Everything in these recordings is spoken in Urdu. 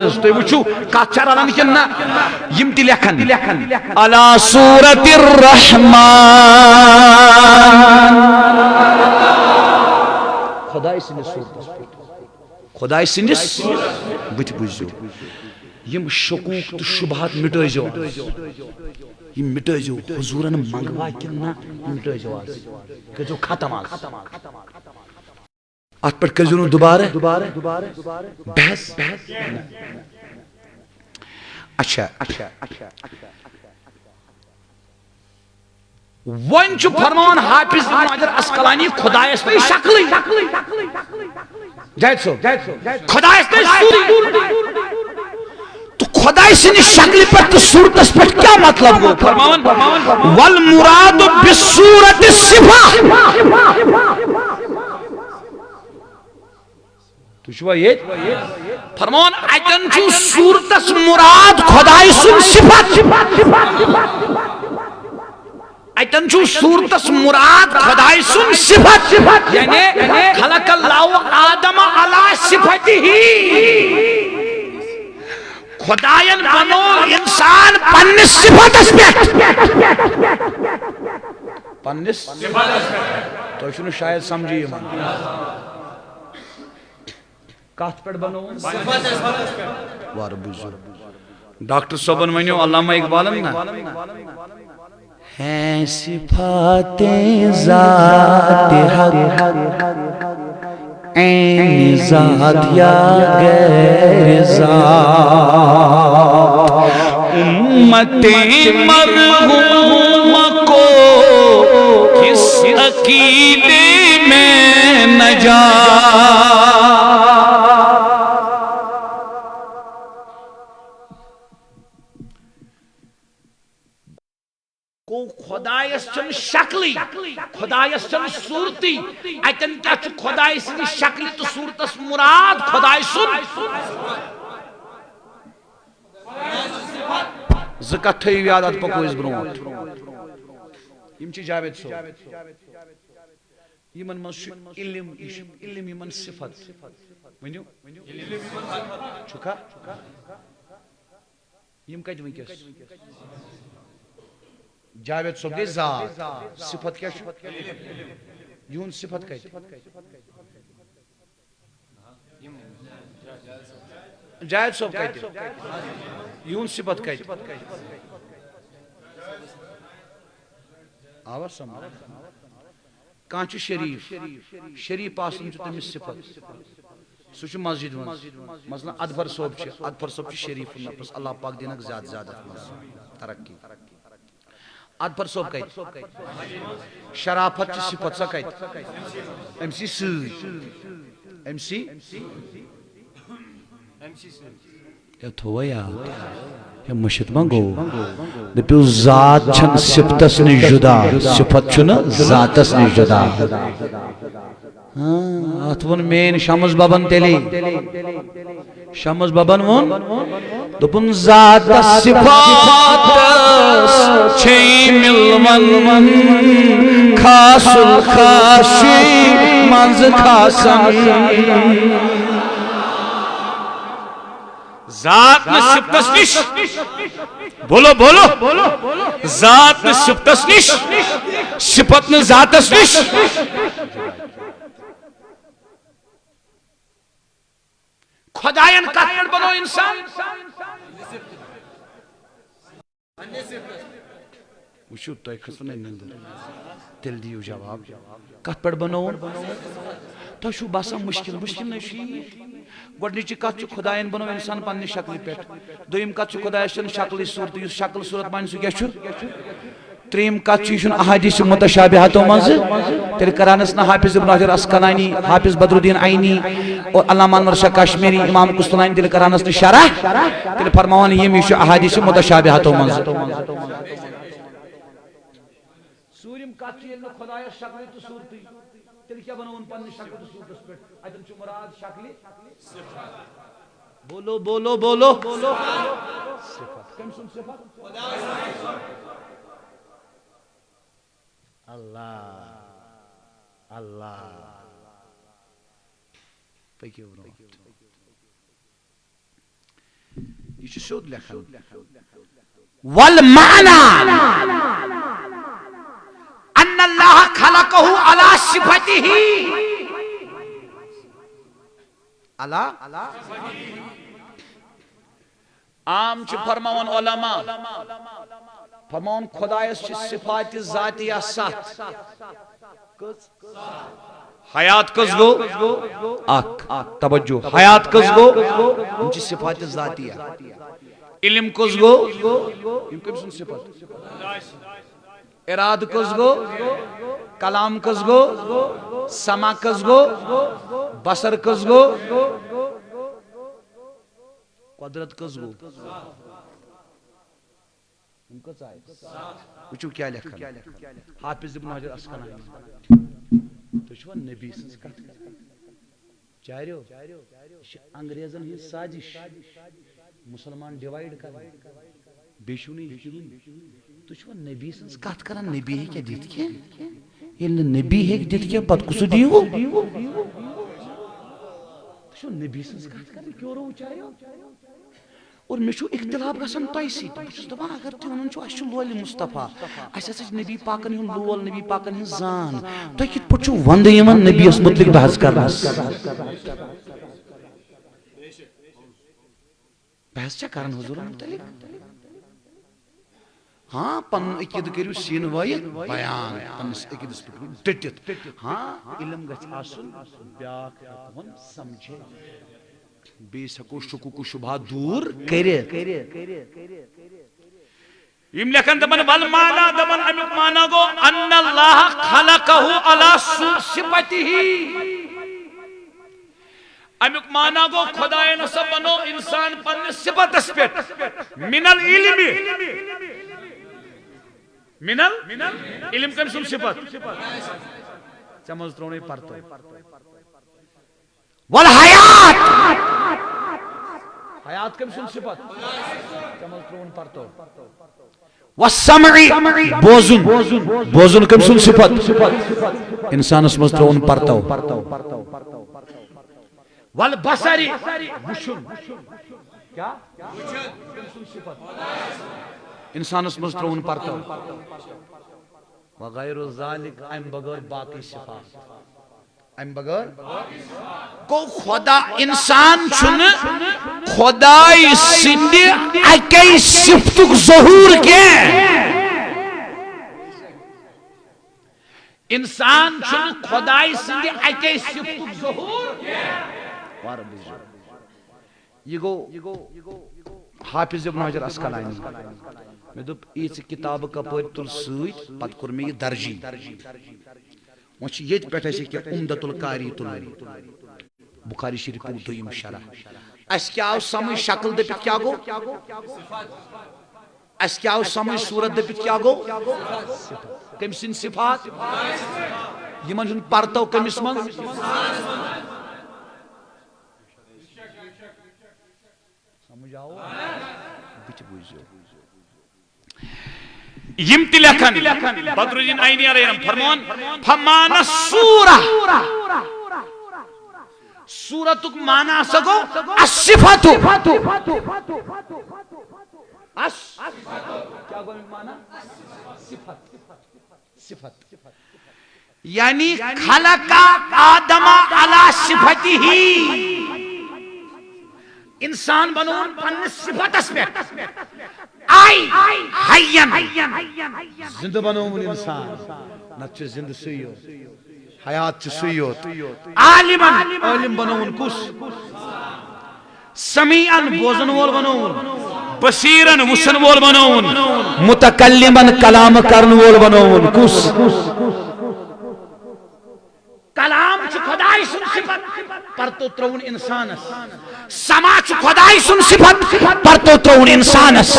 تُہۍ وٕچھِو کتھ چھا رلان کِنہٕ نہ یِم تہِ لیکھن علی صورت الرحمن خۄداے سٕنٛدِس صوٗرتس پٮ۪ٹھ خۄداے سٕنٛدِس بٕتھِ بوٗزِو یِم شکوٗک تہٕ شُبہات مِٹٲیزیو یِم مِٹٲیزیو حضوٗرن منٛگوا کِنہٕ نہ یِم مِٹٲیزیو آز کٔرۍزیو ختم آز اتھ پٮ۪ٹھ کٔرۍزیو نہٕ دُبارٕ بحث اچھا وۄنۍ چھُ فرماوان حافظ ابن حجر اسقلانی خۄدایس پے شکلٕے جاوید صٲب خۄدایس پے صوٗرتٕے تو خۄداے سٕنٛدِ شکلہِ پٮ۪ٹھ تہٕ صوٗرتس پٮ۪ٹھ کیٛاہ مطلب گوٚو فرماوان والمُرادُ بِالصوٗرَةِ صِفَہ تُہۍ چھُوا ییٚتہِ فرماوان اتٮ۪ن چھُ صوٗرتس مُراد خۄداے سُنٛد صِفت اتٮ۪ن چھُ صوٗرتس مُراد خۄداے سُنٛد صِفت یعنی خلق اللہ آدم علی صِفَتِہ خۄداین بنوو انسان پننِس صِفتس پٮ۪ٹھ پننِس تۄہہِ چھُنہٕ شاید سمجھی یِوان کتھ پٮ۪ٹھ بنووُن وارٕ بوٗزِو ڈاکٹر صٲبن ؤنِو علامہ اقبالن نا ہیں صفاتیں ذات حق عین ذات یا غیر ذات امت مرحوم کو کس عقیدے میں نجات خۄدایس چھنہٕ شکلٕے خۄدایس چھنہٕ صوٗرتٕے اتٮ۪ن کیٛاہ چھُ خۄداے سٕنٛدِ شکلہِ تہٕ صوٗرتس مُراد خۄداے سُنٛد زٕ کتھ تھٲیِو یاد اتھ پکو أسۍ برٛونٛٹھ یِم چھِ جاوید صٲب یِمن منٛز چھُ علم یہِ چھُ علم یِمن صفت ؤنِو چھُکھا یِم کتہِ وٕنکیٚس جاوید صٲب گٔے ذات صفت کیٛاہ چھُ یِہُنٛد صفت کتہِ جاوید صٲب کتہِ یِہُنٛد صفت کتہِ آوا سمجھ کانٛہہ چھُ شریٖف شریٖف آسُن چھُ تٔمِس صفت سُہ چھُ مسجد منٛز مثلاً ادفر صٲب چھِ شریٖف نفس اللہ پاک دِنکھ زیادٕ زیادٕ اتھ منٛز ترقی ادفر صٲب کتہِ شرافت چھِ صفت سۄ کتہِ أمسی سۭتۍ أمسی ہے تھووا یاد ہے مٔشِتھ ما گوٚو دٔپِو ذات چھنہٕ صفتس نِش جُدا صفت چھُنہٕ ذاتس نِش جُدا اتھ ووٚن میٲنۍ شمس ببن تیٚلے شمس ببن ووٚن دوٚپُن ذاتس صفاتس چھے مِلوَن خاص الخاصی منٛز خاصن ذات نہٕ صفتس نِش بولو ذات نہٕ صفتس نِش صفت نہٕ ذاتس نِش خۄداین کتھ پٮ۪ٹھ بنوو انسان وٕچھِو تۄہہِ کھٔژوٕ نہ نِندٕر تیٚلہِ دِیِو جواب کتھ پٮ۪ٹھ بنووُن تۄہہِ چھُو باسان مُشکل نہ چھُ یی گۄڈنِچی کتھ چھِ خۄداین بنوو انسان پننہِ شکلہِ پٮ۪ٹھ دوٚیِم کتھ چھِ خۄدایس چھنہٕ شکلٕے صوٗرتٕے یُس شکل صوٗرت بنہِ سُہ کیٛاہ چھُ ترٛیٚیِم کتھ چھِ یہِ چھُنہٕ احادیث متشابہاتو منٛزٕ تیٚلہِ کرہانس نہٕ حافظ ابن حجر اسقلانی حافظ بدر الدین عینی اور علامہ انور شاہ کشمیری امام قسطلانی تیٚلہِ کرہانس نہٕ شرح تیٚلہِ فرماوان یِم یہِ چھُ احادیث متشابہاتو منٛزٕ ژوٗرِم کتھ چھِ ییٚلہِ نہٕ خۄدایس شکلٕے تہٕ صوٗرتٕے تیٚلہِ کیٛاہ بنووُن پننہِ شکلہِ تہٕ صوٗرتس پٮ۪ٹھ اتٮ۪ن چھُ مُراد شکلہِ بولو صفت کٔمۍ سُنٛد صفت اللہ پٔکِو برٛونٛٹھ یہ سیود لکھن والمعنى ان اللہ خلقه على صفته على عام چھ فرماون علماء فرماون خدایس چھ صفات ذاتیہ 7 حیات کس گو اک توجہ حیات کس گو ان چھ صفات ذاتیہ علم کس گو یم کم سن صفت اراد کس گو کلام کس گو سما کس گو بصر کس گو قدرت کس گو وچو کیا لکھن حافظ ابن حجر اسقلانی تو چھو نبی سنس کت چاریو انگریزن ہی سازش مسلمان ڈیوائیڈ کر بیشو نہیں تو چھو نبی سنس کت کرن نبی ہے کیا دیت کیا یہ نبی ہے دیت کیا پت کسو دیو تو چھو نبی سنس کت کرن کیوں رو چاریو اور میں چھو اختلاف گسن تیسی تو بچس دبان اگر تی ونن چھو اشو لول مصطفیٰ اس اس نبی پاکن ہن لول نبی پاکن ہن زان تو کت پچھو وند یمن نبی اس متعلق بحث کرنس بحث چا کرن حضور متعلق ہاں پن اکید کریو سین وائت بیان پنس اکیدس پٹھو ڈٹت ہاں علم گچھ آسن بیاک ہکون سمجھے بے سکو شکو کو شبہ دور کرے یم لکھن دمن والمانا دمن امیق مانا گو ان اللہ خلقہ علی صفته امیق مانا گو خدای نصب بنو انسان پن صفت اسپیٹ من العلم من العلم کم سن صفت چمز ترونے پرتو والحیات حیات کم سن صفت چمل ترون پرتو والسمعی بوزن کم سن صفت انسان اس مز ترون پرتو والبصری وشن کیا کم سن صفت انسان اس مز ترون پرتو وغیر ذالک ام بغیر باقی صفات ام بغیر کو خدا انسان چھن خدای سندی اکی صفتک ظہور کے انسان چھن خدای سندی اکی صفتک ظہور یہ گو حافظ ابن حجر اسقلانی میں دوپ ایچ کتاب کپر تل سویت پت کر میں یہ درجی وہ یہ پیٹھا سے کہ عمدت القاری تل بخاری شریف دویم شرح اس کیا آو سمجھ شکل دے پت کیا گو اس کیا آو سمجھ صورت دے پت کیا گو کم سن صفات یہ من جن پرتو کم اس من سمجھ آو بچ بوزیو یم تلکھن بدر الدین عینی علیہ فرمان فمان السورہ سورتک معنی سگو الصفت کیا گو معنی صفت یعنی خلق آدم علی صفتہ انسان بنون پن صفت اسپیٹ آئی حیان زندہ بنون انسان نچ زندہ سیوت حیات چھ سیوت عالم بنون کس سمیعن بوزن وول بنون بصیرن وسن وول بنون متکلمن کلام کرن وول بنون کس کلام چھ خدای سن صفت پر تو ترون انسانس سما چھ خدای سن صفت پر تو ترون انسانس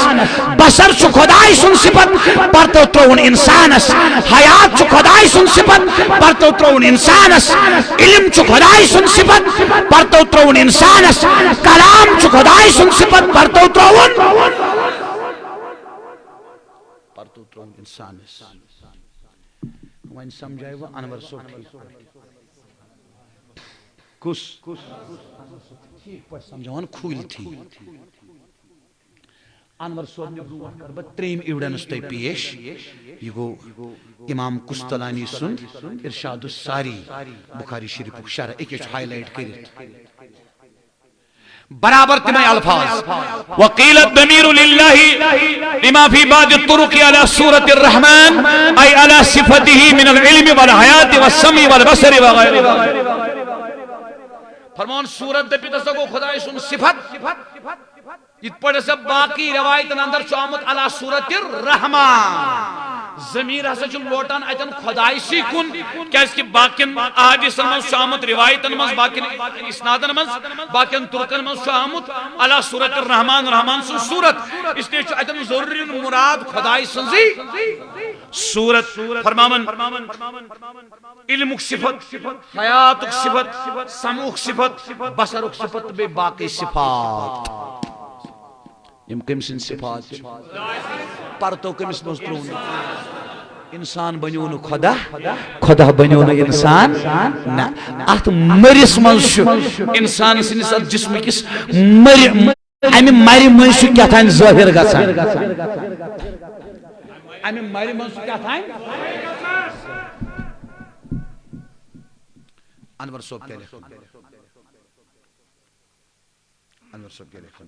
بصر چھ خدای سن صفت پر تو ترون انسانس حیات چھ خدای سن صفت پر تو ترون انسانس علم چھ خدای سن صفت پر تو ترون انسانس کلام چھ خدای سن صفت پر تو ترون انسانس وین سمجھائے وہ انور صوفی کس ٹھیک پہ سمجھوان کھول تھی انور صوب نے برونٹھ کر بہ تریم ایویڈنس تہ پیش یہ گو امام قسطلانی سن ارشاد الساری بخاری شریف شرح ایک ہائی لائٹ کرت برابر تمہیں الفاظ وقيل الضمير لله لما في بعض الطرق على سورة الرحمن أي على صفته من العلم والحياة والسمع والبصر وغيره. فرمان سورت دپی تسا گو خدا سن صفت یہ پڑھ سب باقی روایتن اندر چھ آمت علی سورت الرحمن ضمیر ہسا چھ لوٹان اتن خدای سی کن کیاز کہ باقین احادیثن من چھ آمت روایتن من باقین اسنادن من باقین ترکن من چھ آمت علی سورت الرحمن رحمان سن سورت اس لیے چھ اتن ضروری مراد خدای سنزی سورت فرمامن علمک صفت حیاتک صفت سمعک صفت بصرک صفت بے باقی صفات یم کم سن صفات پرتو کمس مز ترون انسان بنیو نو خدا خدا بنیو نو انسان نہ ات مرس مز انسان سنس جسم کس مر مز کیاتھان ظاہر گژھان امہ مر مز کیاتھان انور صوب کیا لکھن انور صوب کیا لکھن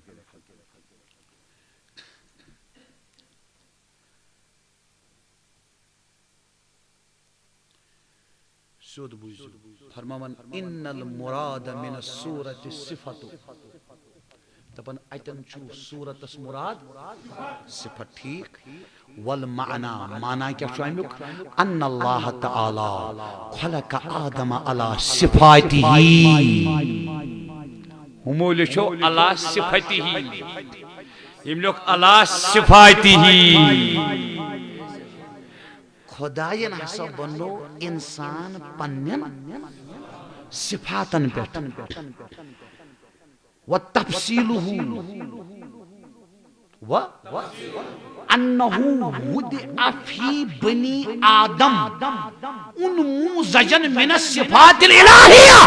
سود بوزو فرماون ان المراد من السورة الصفت دپن اتن چو سورت اس مراد صفت ٹھیک والمعنى معنی کیا چھو امیک ان اللہ تعالی خلق آدم علی صفاته ہمو لچھو علی صفته ہم لوگ علی صفاته خداین ہسا بنو انسان پنن صفاتن پیٹھ و تفصیلہ و انہو وضع فی بنی آدم انموذجا من الصفات الالہیہ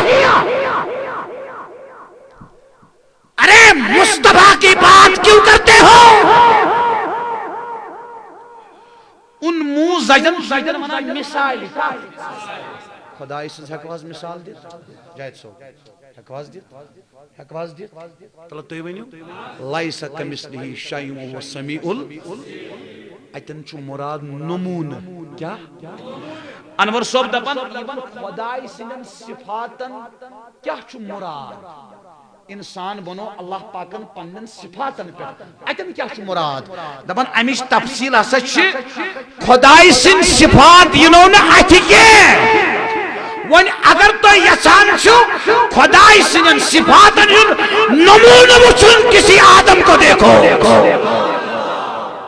ارے مصطفیٰ کی بات کیوں کرتے ہو ان موزجن زجن منا مثال خدای سن ہکواز مثال دیت جائد سو ہکواز دیت تلا توی ونیو لیس کمثلہ شیء وهو السمیع اتن چھ مراد نمون کیا انور صوب دپن خدای سن صفاتن کیا چھ مراد انسان بنو اللہ پاکن پنن صفاتن پہ اتن کیا چھ مراد دپن امچ تفصیل ہسا چھ خدای سن صفات ینو نا اتھ کی ون اگر تو یسان چھو خدای سن صفاتن نمون وچھن کسی آدم کو دیکھو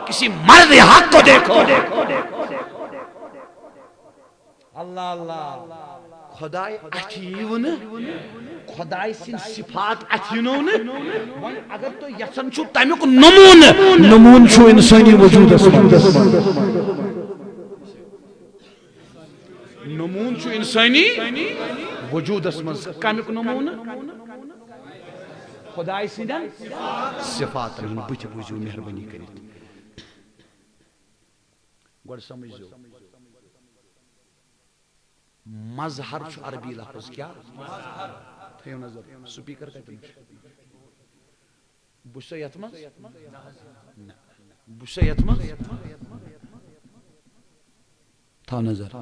کسی مرد حق کو دیکھو اللہ اللہ خدای اتھیون خدای سن صفات اتھینون اگر تو یسن چھو تمیک نمون چھو انسانی وجود نمون چھو انسانی وجود اسمز کمیک نمون خدای سن صفات بچ بوزو مہربانی کرت گوڑ سمجھو مظہر چھو عربی لفظ کیا تھیو نظر سپیکر کہتے ہیں بوشا یتمز بوشا یتمز تھا نظر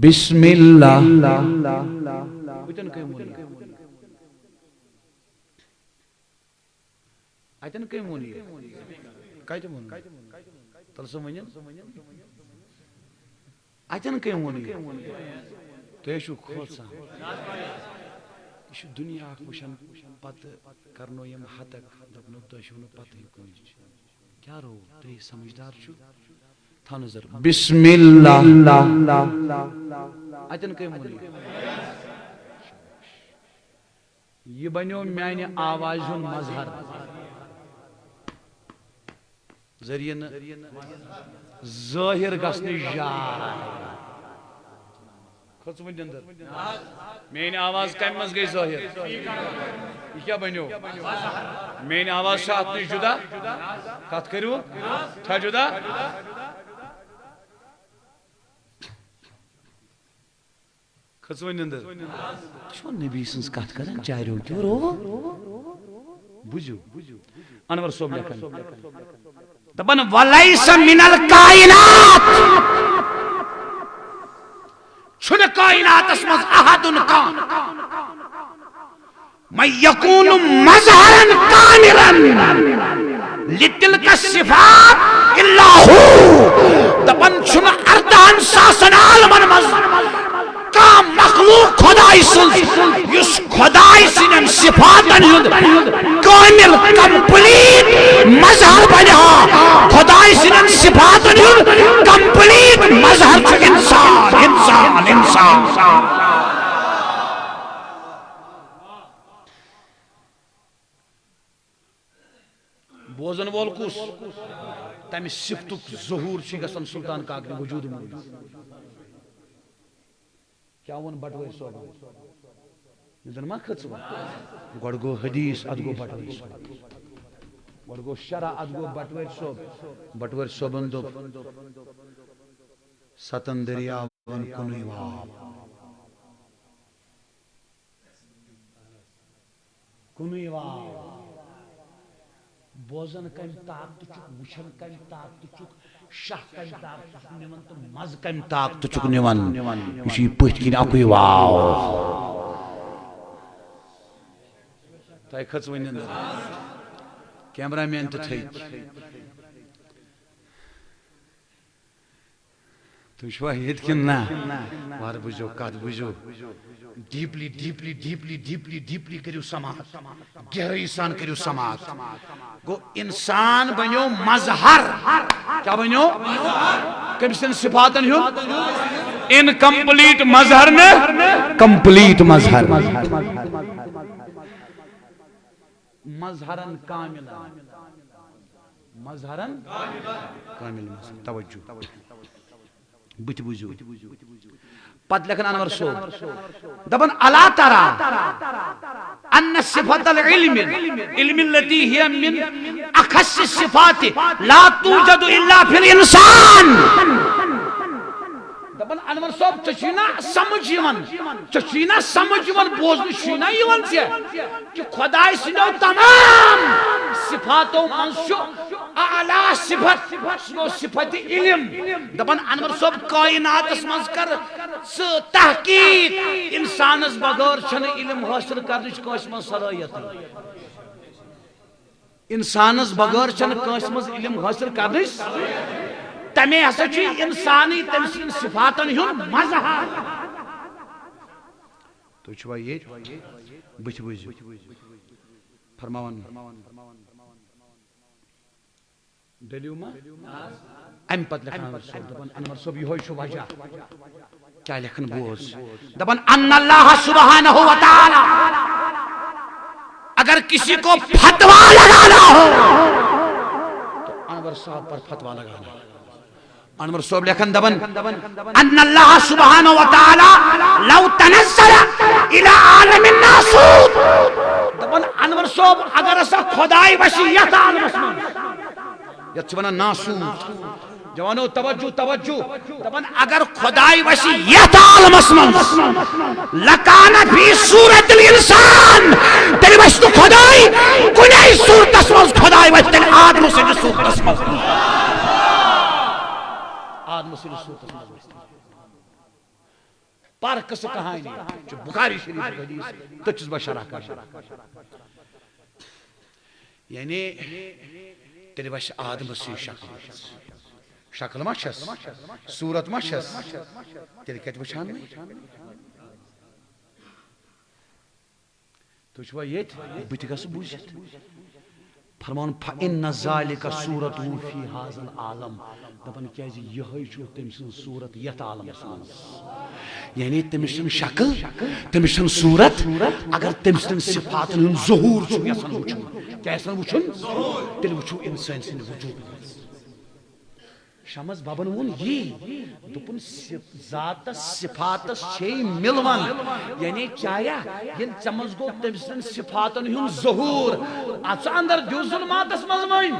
بسم اللہ ایتن کئی مونی ایتن کئی مونی کئی مونی تلسم ونین ایتن کئی مونی تو یہ شو کھوچا یہ شو دنیا کشن پت کرنو یم حتک دبنو تو شونو پت ہی کنیچ کیا رو تو یہ سمجھدار شو تھا نظر بسم اللہ ایتن کئی مونی یہ بنیو میانی آوازون مظہر ذریعہ ظاہر گسنی جائے کھژ وۄنۍ اندر میٲنۍ آواز کمہِ منٛز گٔے ظٲہِر یہِ کیٛاہ بنیو میٲنۍ آواز چھِ اتھ نِش جُدا کتھ کٔرِو چھا جُدا کھژ وۄنۍ اندر چھُ نبی سٕنٛز کتھ کران چاریو کیو رو بوٗزِو انور صٲب لیکھان دپان ولیس من الکائنات چھُنہٕ کائناتس منٛز احدن کانٛہہ من یکون مظہرا کاملا لتلک الصفات الا ہو دپان چھُنہٕ اردہن ساسن عالمن منٛز کانٛہہ مخلوق خداے سٕنٛز یُس خداے سٕنٛدٮ۪ن صفاتن ہُنٛد کامل کمپلیٹ مظہر بنہِ ہا خداے سٕنٛدٮ۪ن صفاتن ہُنٛد کمپلیٹ مظہر چھُ انسان انسان انسان بوزن وول کُس تمہِ صفتُک ظہوٗر چھُ گژھان سلطان کاکرِ وجوٗد منٛز کیا وون بٹوٲرۍ صٲبن زن ما کھٔژ وۄنۍ گۄڈٕ گوٚو حدیث ادٕ گوٚو بٹوٲرۍ صٲب گۄڈٕ گوٚو شرح ادٕ گوٚو بٹوٲرۍ صٲب بٹوٲرۍ صٲبن دوٚپ ستن دٔریاون کُنُے آب کُنُے آب بوزن کمہِ طاقتہٕ چھُکھ وٕچھان کمہِ طاقتہٕ چھُکھ شاہ کمہِ طاقتہٕ چھُکھ نِوان تہٕ مزٕ کمہِ طاقتہٕ چھُکھ نِوان یہِ چھُ یہِ پٔتھۍ کِنۍ اکُے واو تۄہہِ کھٔژ وۄنۍ اندر کیمرہ مین تہِ تھٔوۍ تُہۍ چھُوا ییٚتہِ کِنہٕ نہ وارٕ بوٗزِو کتھ بوٗزِو ڈیٖپلی ڈیٖپلی ڈیٖپلی ڈیٖپلی ڈیٖپلی کٔرِو سماعت گہرٲیی سان کٔرِو سماعت گوٚو انسان بنیو مظہر کیا بنیو کٔمۍ سٕنٛدٮ۪ن صفاتن ہُنٛد انکمپلیٹ مظہر نہٕ کمپلیٹ مظہر مظہرن کاملا مظہرن کامل توجہ بٕتھِ بوٗزِو پتہٕ لیکھان انور صٲب دپان الا ترى ان صفة العلم علم التي هي من اخص الصفات لا توجد الا في الانسان دپان انور صٲب ژےٚ چھُے نا سمجھ یِوان ژےٚ چھُے نا سمجھ یِوان بوزنہٕ چھُے نا یِوان ژےٚ کہ خداے سٕنٛدیو تمام صفاتو منٛز چھُ اعلیٰ صفت سُہ گوٚو صفت علم دپان انور صٲب کائناتس منٛز کر ژٕ تحقیق انسانس بغٲر چھنہٕ علم حٲصِل کرنٕچ کٲنٛسہِ منٛز صلٲحیت انسانس بغٲر چھنہٕ کٲنٛسہِ منٛز علم حٲصِل کرنٕچ تمے ہسا چھُ انسانٕے تٔمۍ سٕنٛدٮ۪ن صفاتن ہُنٛد مظہر تُہۍ چھُوا ییٚتہِ بٕتھِ بوٗزِو فرماوان ڈٔلِو ما امہِ پتہٕ لیکھان انور صٲب دپان انور صٲب یِہوے چھُ وجہ کیٛاہ لیکھان بوز دپان ان اللہ سبحانہ و تعالی اگر کسی کو فتوا لگانا ہو تو انور صاحب پر فتوا لگانا انور صاحب لیکھان دپان ان اللہ سبحانہ و تعالی لو تنزل الى عالم الناسوت دپان انور صاحب اگر ہسا خداے وسیع یتھ عالمس منٛز یتھ چھِ ونان ناسوت جوانو توجہ توجہ دپان اگر خداے وسیع یتھ عالمس منٛز لکان فی صورت الانسان تیٚلہِ وسہِ نہٕ خداے کُنے صورتس منٛز خداے وسہِ تیٚلہِ آدمہٕ سٕنٛدِس صورتس منٛز آدمہٕ سٕنٛدِس صورتس منٛز وسہِ پر قصہٕ کہانی چھُ بخاری شریٖف حدیث تٔتھۍ چھُس بہٕ شرح کران یعنی تیٚلہِ وسہِ آدمہٕ سٕنٛز شکل شکل ما چھس صورت ما چھس تیٚلہِ کتہِ وٕچھان تُہۍ چھُوا ییٚتہِ بہٕ تہِ گژھٕ بوٗزِتھ فرمان فإن ذلك صورته في هذا العالم دپان کیازِ یِہوے چھُ تٔمۍ سٕنٛز صورت یتھ عالمس منٛز یعنی تٔمِس چھنہٕ شکل تٔمِس چھنہٕ صورت اگر تٔمۍ سٕنٛدٮ۪ن صفاتن ہُنٛد ظہوٗر چھُ یژھان وٕچھُن کیٛاہ یژھان وٕچھُن تیٚلہِ وٕچھو انسان سٕنٛدِ وجوٗد منٛز شمس بابن وون یہ دپن ذات صفاتس چھ ملوان یعنی چایا ین چمز گو تمسن صفاتن ہن ظہور اچ اندر جو ظلماتس مزمن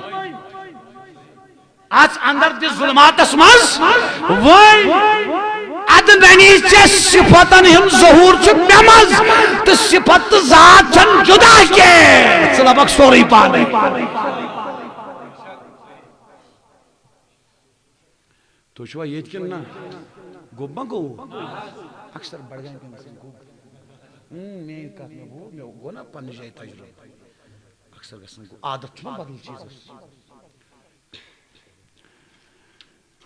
اچ اندر دی ظلماتس مز وای ادنی چ صفاتن ہن ظہور چ ممز تو صفات ذات چن جدا کے سلامک سوری پانے تو شو یت کن نا گوبا گو اکثر بڑھ گئے کہ گو میں کہت میں گو نا پن جائے تجربہ اکثر گژھن گو عادت چھنا بدل چیز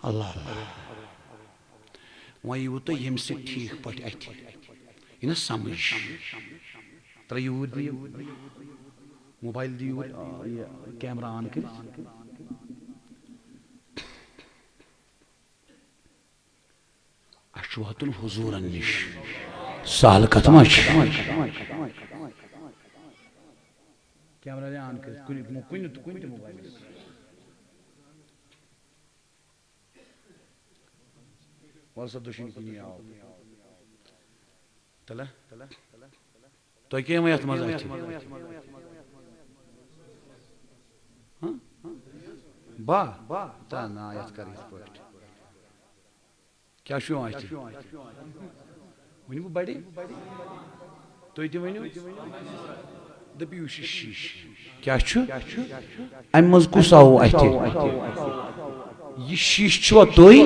اللہ وۄنۍ یِیوٕ تۄہہِ ییٚمہِ سۭتۍ ٹھیٖک پٲٹھۍ اَتھِ یہِ نا سمجھ ترٛٲیِو اوٗرۍ موبایل دِیِو یہِ کیمرا آن کٔرِتھ اَسہِ چھُ واتُن حضوٗرن نِش سہل کتھ ما چھِ کیمرا دِ آن کٔرِتھ کُنہِ تہِ موبایلس وَلسا دُشمن کُنی آو تَلہ تۄہہِ کیٛاہ یِوان یتھ منٛز اَتھِ با تا نا یتھ کر یِتھ پٲٹھۍ کیٛاہ چھُ یِوان اَتھِ ؤنِو بہٕ بڑِ تُہۍ تہِ ؤنِو دٔپِو یہِ چھُ شیٖشہٕ کیٛاہ چھُ اَمہِ منٛز کُس آوٕ اَتھِ یہ شیش چھوا تُہۍ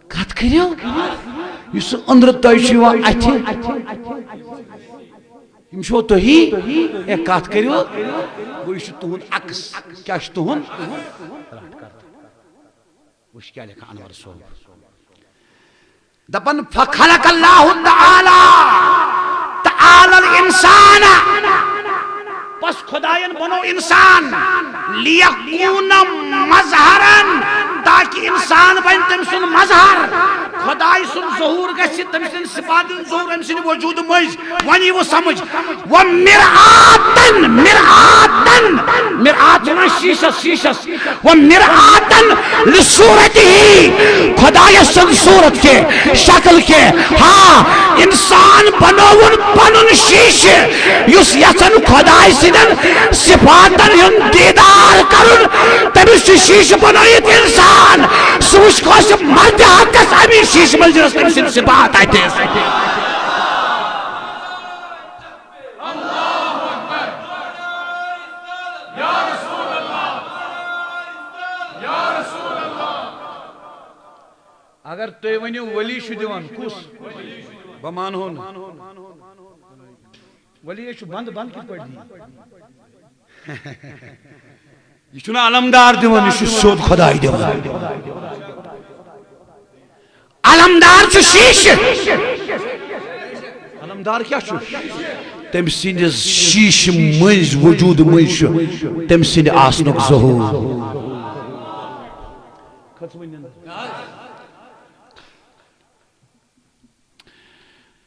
کتھ کٔرِو یُس أنٛدرٕ تۄہہِ چھُ یِوان اَتھِ یِم چھُوا تُہی ہے کتھ کٔرِو گوٚو یہِ چھُ تُہُنٛد عکس کیٛاہ چھُ تُہُنٛد رٹ کر وٕچھ کیٛاہ لیکھان انور صٲب دپان فخلق اللہ تعالی الانسان پس خداین بنو انسان لیکون مظہرن تاکہ انسان بن تم سن مظہر خدای سن ظہور گژھِ تم سن صفات ظہور ام سن وجود مز ونی وہ سمجھ و مرآتن مرآتن مرآت نا شیشس شیشس و مرآتن لصورتہ خدای سن صورت کے شکل کے ہاں انسان بنوون پنن شیشہ یس یژھن خدای سندن صفاتن ہند دیدار کرن تمس شیشہ بنائیت انسان سوچ کس مرد حقس امی شیشہ ملجرس تم سن صفات آتے اگر تُہۍ ؤنِو ولی چھُ دِوان کُس بہٕ مانہو نہٕ ولی چھُ بنٛد بنٛد کِتھ پٲٹھۍ دِیہِ یہِ چھُنہٕ علمدار دِوان یہِ چھُ سیوٚد خۄداے دِوان علمدار چھُ شیٖشہٕ علمدار کیٛاہ چھُ تٔمۍ سٕنٛدِس شیٖشہٕ مٔنٛزۍ وجوٗد مٔنٛزۍ چھُ تٔمۍ سٕنٛدِ آسنُک ظہوٗر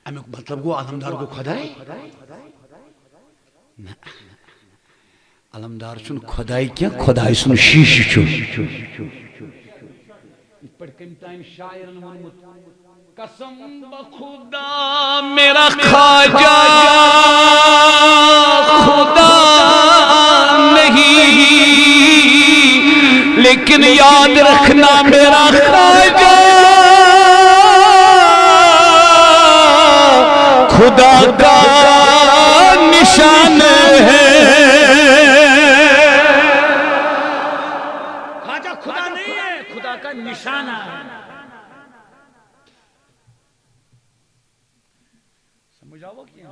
امیُک مطلب گوٚو علمدار گوٚو خۄداے نہ علمدار چھُنہٕ خۄداے کینٛہہ خۄداے سُنٛد شیٖشہٕ چھُ یِتھ پٲٹھۍ کٔمۍ تانۍ شاعرن ووٚنمُت قسم بخدا میرا خواجہ خدا نہیں لیکن یاد رکھنا میرا خواجہ خدا کا نشان ہے خواجہ خدا نہیں ہے خدا کا نشانہ ہے سمجھ آو کیا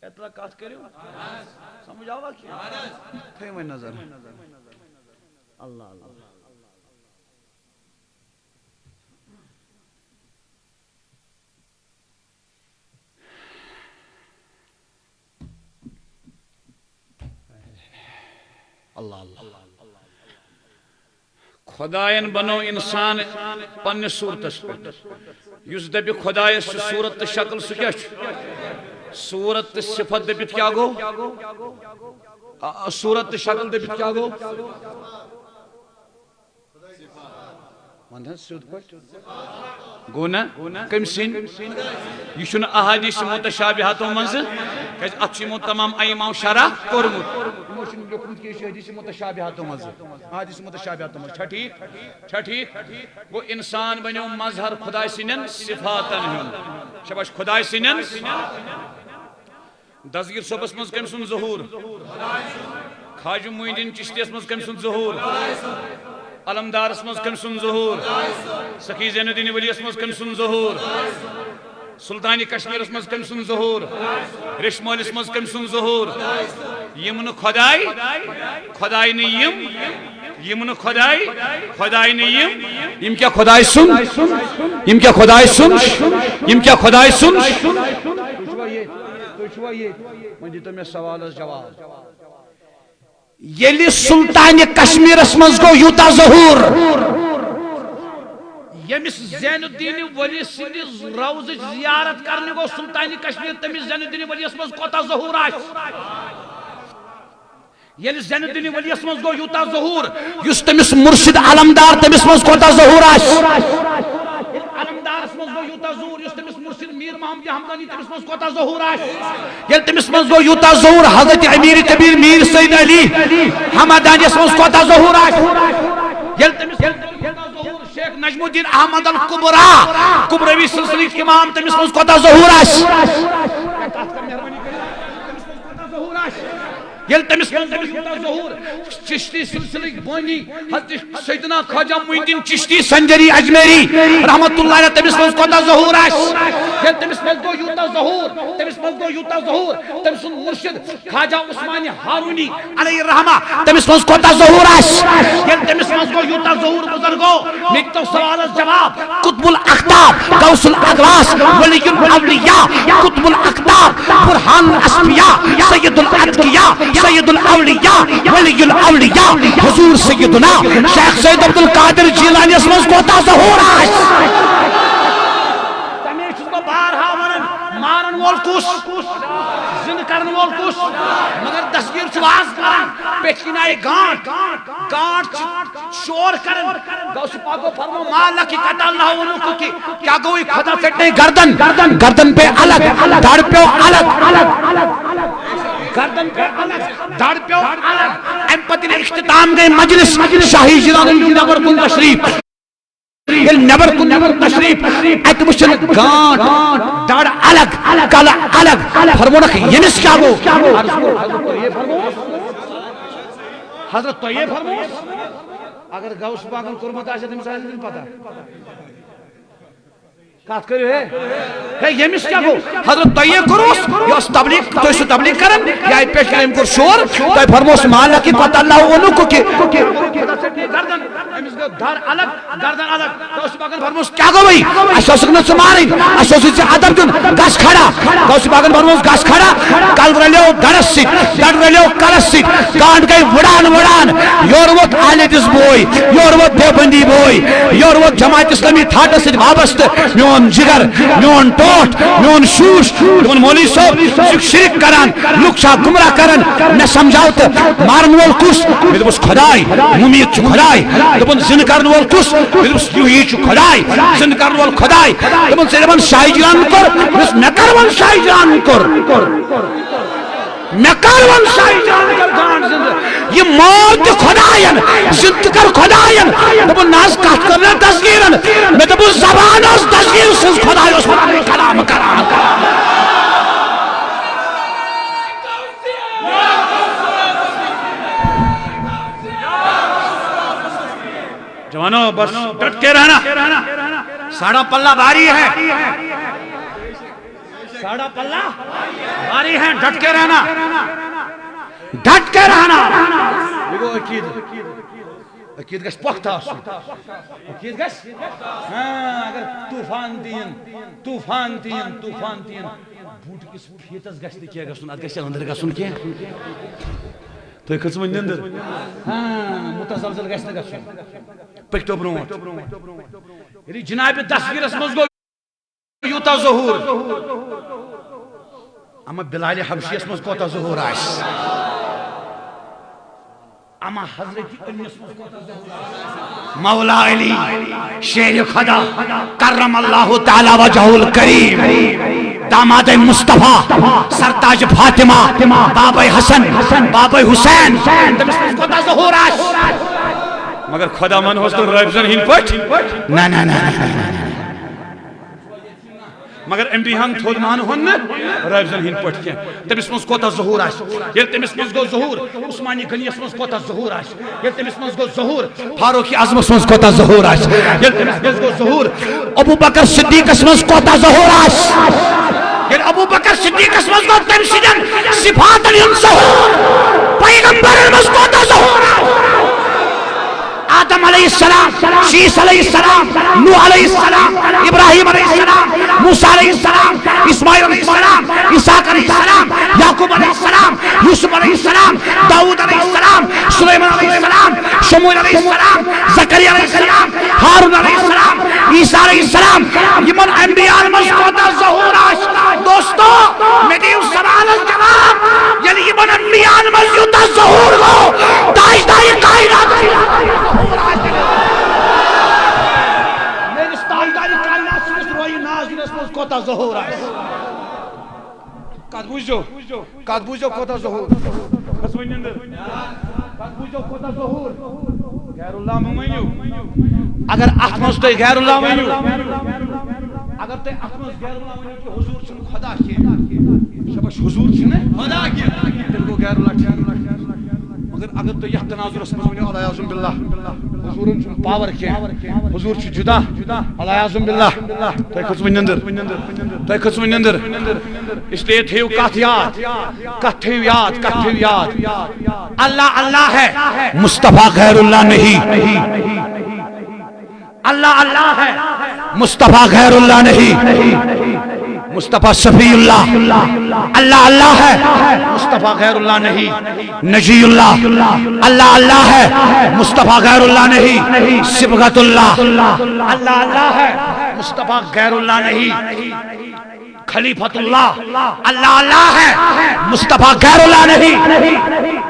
اطلاع کات کریو سمجھ آو کیا تھے میں نظر اللہ اللہ اللہ اللہ خدایان بنو انسان پنہ صورتس پہ یس دبی خدایس صورت تو شکل سہ کیا صورت صفت دبت کیا گو صورت شکل دبت کیا گو گو نا کم سن یہ احادیث متشابہاتوں مز اتو تمام ائمہ شرح کورمت حدیث متشابہاتوں مز احادیث متشابہاتوں مز چھا ٹھیک گو انسان بنو مظہر خدا سنن صفاتن ہند شباش خدا سنن دستگیر صبحس مز کم سن ظہور خواجہ معین الدین چشتیس مز کم سن ظہور علمدارس مز کم سن ظہور سخی زین الدین ولیس مز کم سن ظہور سلطانی کشمیرس مز کم سن ظہور رشمولس مز کم سن ظہور یم خدائی خدائی نیم یم خدائی خدائی نیم یم کیا خدائی سن یم کیا خدائی سن یم کیا خدائی سن تو میں سوال جواب یلی سلطان کشمیرس مز گو یوتا ظہور یمس زین الدین ولی سندس روز زیارت کرنے گو سلطان کشمیر تمس زین الدین ولیس مز کوتا ظہور آس یلی زین الدین ولیس مز گو یوتا ظہور یس تمس مرشد علمدار تمس مز کوتا ظہور آس علمدارس مز گو یوتا ظہور یس تمس مرشد میر محمد حمدانی تمس مز کوتا ظہور آس یل تمس مز گو یوتا ظہور حضرت امیر کبیر میر سید علی حمدانیس مز کوتا ظہور آس یل تمس ظہور شیخ نجم الدین احمد الکبرا کبروی سلسلہ امام تمس مز کوتا ظہور آس یل تمس کوتا ظہور چشتی سلسلہ بانی حضرت سیدنا خواجہ معین الدین چشتی سنجری اجمیری رحمت اللہ علیہ تمس مز کوتا ظہور آس یل تمس مز گو یوتا ظہور تمس مز گو یوتا ظہور تمس مرشد خواجہ عثمان ہارونی علیہ الرحمہ تمس مز کوتا ظہور آس یل تمس مز گو یوتا ظہور بزرگو مکتو سوال جواب قطب الاقطاب غوث الاغواث ولی الاولیاء قطب الاقطاب برہان الاسفیاء سید الاتقیاء سید الاولیاء ولی الاولیاء حضور سیدنا شیخ سید عبد القادر جیلانی اسمز کوتا ظہور آس تمیش اس کو بارہا مارن وول کس زند کرن وول کس مگر تصویر چواز کرن پیچھنائی گانٹ شور کرن غوث پاک کو فرمو مالا کی قطع اللہ انہوں کی کیا گوئی خدا سٹنے گردن پہ الگ دھڑ پہ الگ گردن پہ الگ دھڑ پہ الگ امپتی نے اختتام گئے مجلس شاہی جلال نبر کن تشریف یل نبر کن تشریف ایک مشن گانٹ دھڑ الگ کالا الگ فرمونک یمس کیا گو حضرت تو یہ فرمو اگر غوث پاکن قربت آشد مثال دن پتا کات کریو ہے یمس کیا گو حضرت تو یہ کروس یا اس تبلیغ تو اس تبلیغ کرن یا پیش کرن کر شور تو فرموس مالا کی قطع اللہ انہوں کو کہ گردن دھار الگ گردن الگ تو اس پاکن فرموس کیا گو بھئی اشو سکن سمارین اشو سے عدب جن گاس کھڑا غوث پاکن فرموس گاس کھڑا کل رلیو دھڑس سیٹ دھڑ رلیو کلس سیٹ گانٹ گئی وڑان یور وقت آلی دس بوئی یور وقت دیوبندی بوئی یور وقت جماعت اسلامی تھاٹا سے وابست میون جگر میون ٹوٹ میون شوش میون مولی صاحب شرک کران لوگ شاہ گمراہ کرن میں سمجھاؤ تو مارن وول کس میں دبس خدای ممید چو خدای دبن زن کرن وول کس میں دبس یوہی چو خدای زن کرن وول خدای دبن سے دبن شاہی جان کر میں کرون شاہی جان کر میں کرون شاہی جان کر گان زند یہ موت خدایان زند کر خدایان دبن ناز کات کرنا تصغیرن میں دبن زبان اس تصغیر سز خدای اس کلام کران جوانو بس ڈٹ کے رہنا ساڑھا پلہ باری ہے ساڑھا پلہ باری ہے ڈٹ کے رہنا ڈٹ کے رہنا دیکھو عقید گش پختہ عقید گش اگر طوفان دین بوٹ کس فیتس گش تہ کیا گژھن ات گژھِ اندر گژھن کیا تُہۍ کھٔژوٕ نِندٕر مُتزلزل گژھِ نہٕ گژھُن پٔکۍتو برونٛٹھ ییٚلہِ جنابِ تصویٖرس منٛز گوٚو یوٗتاہ ظہوٗر اما بلال حبشی اسمز کوتا ظہور آئیس اما حضرت علی اسمز کوتا ظہور آئیس مولا علی شیر خدا کرم اللہ تعالی وجہ الکریم داماد مصطفیٰ سرتاج فاطمہ باب حسن باب حسین تم اسمز کوتا ظہور آئیس مگر خدا من ہوست تو رائبزن ہین پٹ نا نا نا مگر امبیہان تھود مان ہون رائبزن ہین پٹ کیا تمس مز کوتا ظہور آئیس یل تمس مز گو ظہور عثمانی گلی اسمز کوتا ظہور آئیس یل تمس مز گو ظہور فاروقی اعظم اسمز کوتا ظہور آئیس یل تمس مز گو ظہور ابو بکر صدیق اسمز کوتا ظہور آئیس یل ابو بکر صدیق اسمز گو تمشیدن صفات الیم ظہور پیغمبر اسمز کوتا ظہور آئیس آدم علیہ السلام شیس علیہ السلام نوح علیہ السلام ابراہیم علیہ السلام موسیٰ علیہ السلام اسماعیل علیہ السلام اسحاق علیہ السلام یعقوب علیہ السلام یوسف علیہ السلام داؤد علیہ السلام سلیمان علیہ السلام شموئیل علیہ السلام زکریا علیہ السلام ہارون علیہ السلام عیسیٰ علیہ السلام یمن انبیاء مذکورہ ظہور آش دوستو میں دیو سوال جواب یعنی یمن انبیاء مذکورہ ظہور ہو تاجدار کائنات کوتا ظہور آئیس کات بوجھو کوتا ظہور خسوئی نندر کات بوجھو کوتا ظہور غیر اللہ ممینیو اگر احمد تو غیر اللہ ممینیو اگر تے احمد غیر اللہ ممینیو کہ حضور چن خدا کیا شبش حضور چن خدا کیا دل کو غیر اللہ کیا مگر اگر تو یہ تناظر اس مزمینیو علیہ عظم باللہ حضور چن پاور کیا حضور چن جدا علیہ عظم باللہ تو ایک خسوئی نندر تو ایک خسوئی نندر اس لیے تھیو کات یاد اللہ اللہ ہے مصطفیٰ غیر اللہ نہیں اللہ اللہ ہے مصطفیٰ غیر اللہ نہیں مصطفیٰ صفی اللہ اللہ اللہ ہے مصطفیٰ غیر اللہ نہیں نجی اللہ اللہ اللہ ہے مصطفیٰ غیر اللہ نہیں صبغت اللہ اللہ اللہ ہے مصطفیٰ غیر اللہ نہیں خلیفت اللہ اللہ اللہ ہے مصطفیٰ غیر اللہ نہیں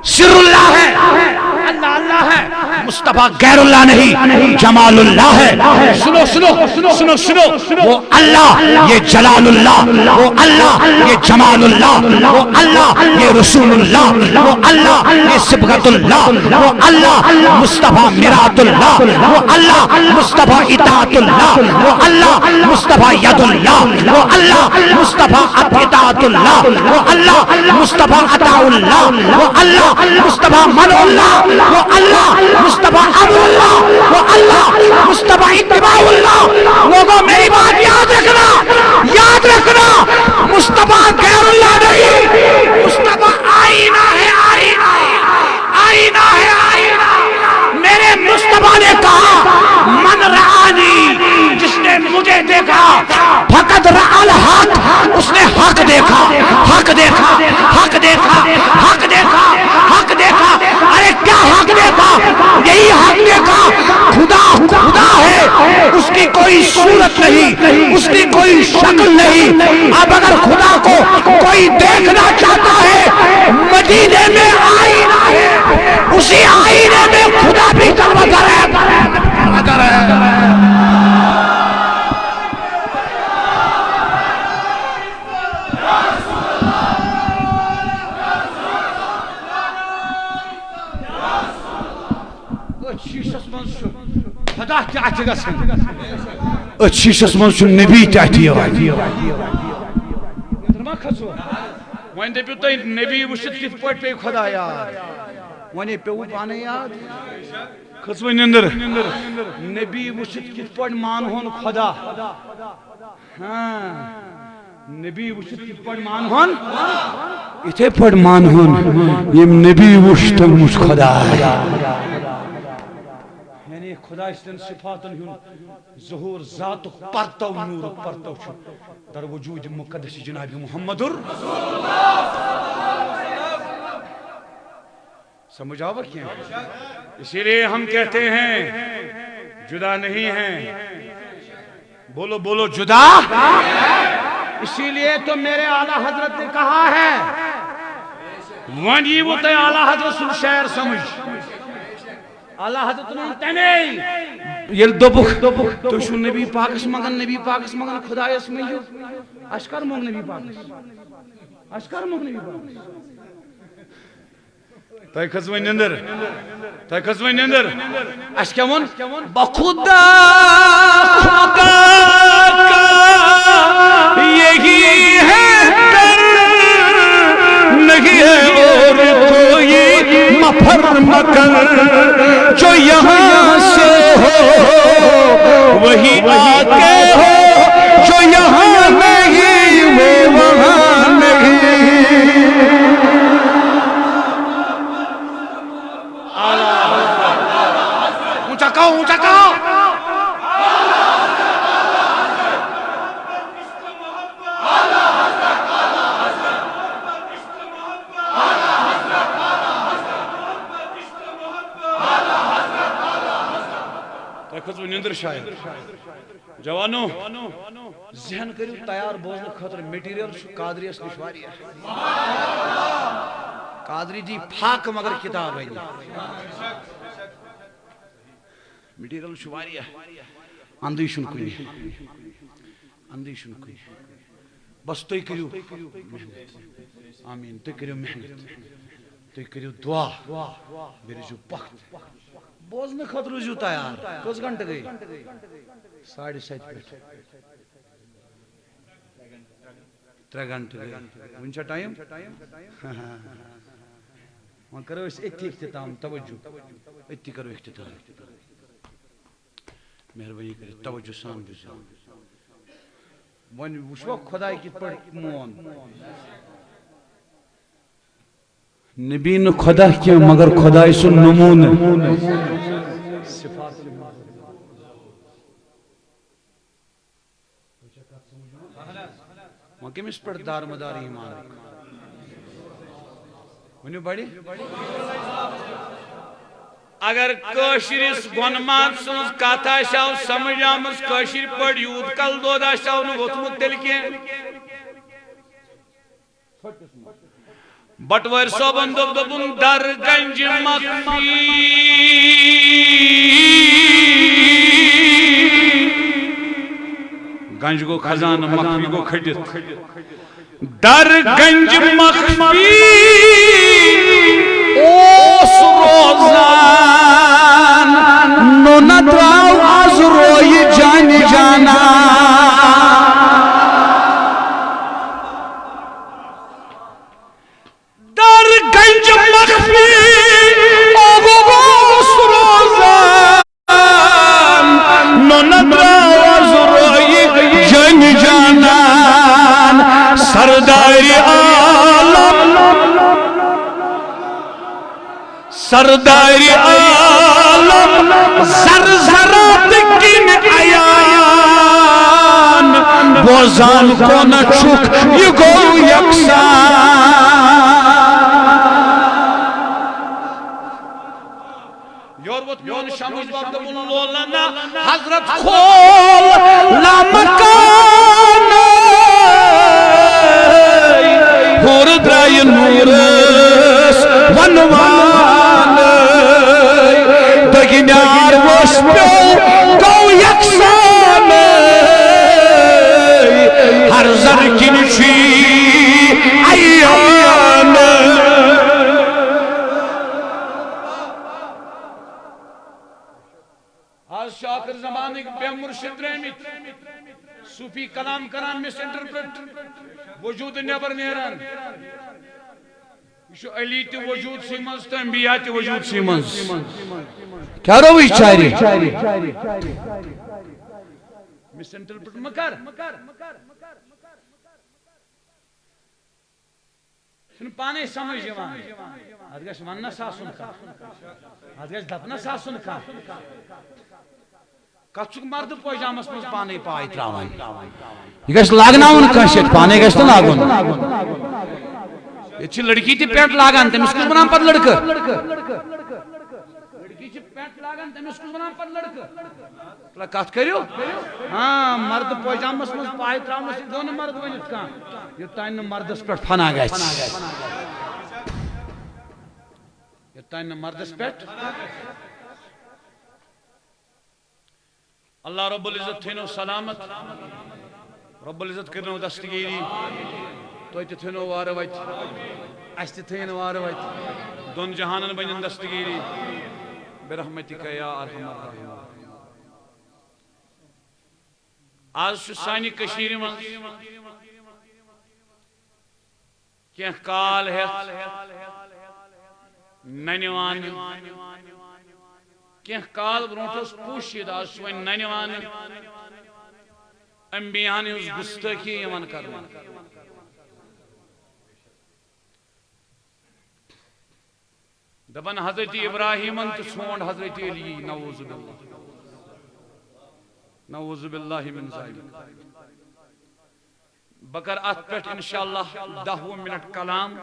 سر اللہ ہے اللہ اللہ ہے مصطفیٰ غیر اللہ نہیں جمال اللہ ہے سنو سنو سنو سنو وہ اللہ یہ جلال اللہ وہ اللہ یہ جمال اللہ وہ اللہ یہ رسول اللہ وہ اللہ یہ صبغت اللہ وہ اللہ مصطفیٰ مرات اللہ وہ اللہ مصطفیٰ اطاعت اللہ وہ اللہ مصطفیٰ ید اللہ وہ اللہ مصطفیٰ اطاعت اللہ وہ اللہ مصطفیٰ عطاء اللہ وہ اللہ مصطفیٰ من اللہ وہ اللہ مصطفیٰ امر اللہ وہ اللہ مصطفیٰ اتباع اللہ لوگوں میری بات یاد رکھنا مصطفیٰ غیر اللہ نہیں مصطفیٰ آئینہ ہے آئینہ میرے مصطفیٰ نے کہا من رآنی جس نے مجھے دیکھا فقط رأى الحق اس نے حق دیکھا حق دیکھا حق دیکھا حق دیکھا حق دیکھا ارے کیا حق دیکھا یہی حق دیکھا خدا ہے اس کی کوئی صورت نہیں اس کی کوئی شکل نہیں اب اگر خدا کو کوئی دیکھنا چاہتا ہے مدینے میں آئینہ ہے اسی آئینے میں خدا بھی جلوہ گر ہے خدا کیا اچھے گا سن اچھیشس من چھو نبی چاہتی ہے وہیں دے پیو نبی وشت کت پوٹ پہ خدا یاد وہیں پیو پانے یاد خسوئی نندر نبی وشت کت پوٹ مان ہون خدا نبی وشت کت پوٹ مان ہون اتھے پوٹ مان ہون یہ نبی وشت مجھ خدا یعنی خدا استن صفاتن ہون ظہور ذات پرتو نور پرتو چھو در وجود مقدس جناب محمد سمجھ آوا کیا اسی لئے ہم کہتے ہیں جدا نہیں ہیں بولو بولو جدا اسی لیے تو میرے اعلیٰ حضرت نے کہا ہے ونی وہ تے اعلیٰ حضرت سن شعر سمجھ اعلیٰ حضرت نے تنے یہ دوبک تو شو نبی پاکس مگن خدایس میں اشکر مونگ نبی پاکس تائی کھزوین اندر اش کیا ون بخدا خدا کا یہی ہے در نہیں ہے اور کوئی مفر مکر جو یہاں سے ہو وہی آتے ہو جو یہاں نہیں وہ وہاں نہیں اونچا کہو نیندر شاید جوانو ذہن کریو تیار بوزن خطر میٹیریل قادری اس نشواری ہے قادری جی پھاک مگر کتاب ہے میٹیریل شواری ہے اندیشن کنی بس تو کریو محنت آمین تو کریو محنت تو کریو دعا بیرجو پخت بوزن خطر جو تیار کس گھنٹے گئی 7:30 پہ 3 گھنٹے گئی ونچا ٹائم وہاں کرو اس اتی اختتام توجہ اتی کرو اختتام مہربانی کرے توجہ سان بزان ون وشو خدای کی پر مون نبی نے خدا کیا مگر خدای سن نمون صفات وہاں کمیس پر دار مدار ایمان ونیو بڑی اگر کشرس گونمات سنس کاتا شاو سمجھ آمس کشر پڑ یود کل دودا شاو نو وطمت تل کے بٹور صوبن دبن در گنج مخفی گنج کو خزان مخفی کو کھٹت در گنج مخفی اوس روزان نو ندراو از روی جان جانا در گنج مخفی اوس روزان نو ندراو از روی جان جانا سردار عالم سردار عالم زرزرات کن عیان بوزان کو نہ چھک یہ گو یکسان یوربت میون شمس وقت بلولنا حضرت کھول لامکان ہور درائی نورس ونوان دگنیار وشپیو کو یکسان ہر زرکن چی ایان آج شاکر زمانے بے مرشد رحمت صوفی کلام کران مس انٹرپریٹ وجود نیبر نیران یہ علی تی وجود سیمنز تو انبیاء تی وجود سیمنز کیا روی چاری مس انٹرپریٹ مکر سن پانے سمجھ جوان آج گش وننا ساسن کا آج گش دپنا ساسن کا کچھ مرد پوجامس مز پانے پائی تراوان یہ گش لاگناون کشت پانے گش تو لاگن یہ چھ لڑکی تی پینٹ لاگان تمس کس بنام پر لڑکہ لڑکی چھ پینٹ لاگان تمس کس ونان پہ لڑکہ کت کرو ہاں مرد پاجامس من پائے تراؤنس دون مرد ونت کان یوتان مردس پہ فنا گژھِ یوتان مردس پہ اللہ رب العزت تھینو سلامت رب العزت کرنو دستگیری تو تھینو وار وت اس تھین وار وت دون جہانن بنن دستگیری برحمتک یا ارحم الراحمین آج سانہ کشیر من کی کال ننوان کی کال برونٹس پوشید آج ون ننوان انبیاء ہز گستاخی یوان کرنا دپان حضرت ابراہیمن تو ژھونڈ حضرت علی نعوذ باللہ من ذالک بکر ات پہ انشاءاللہ 10 منٹ کلام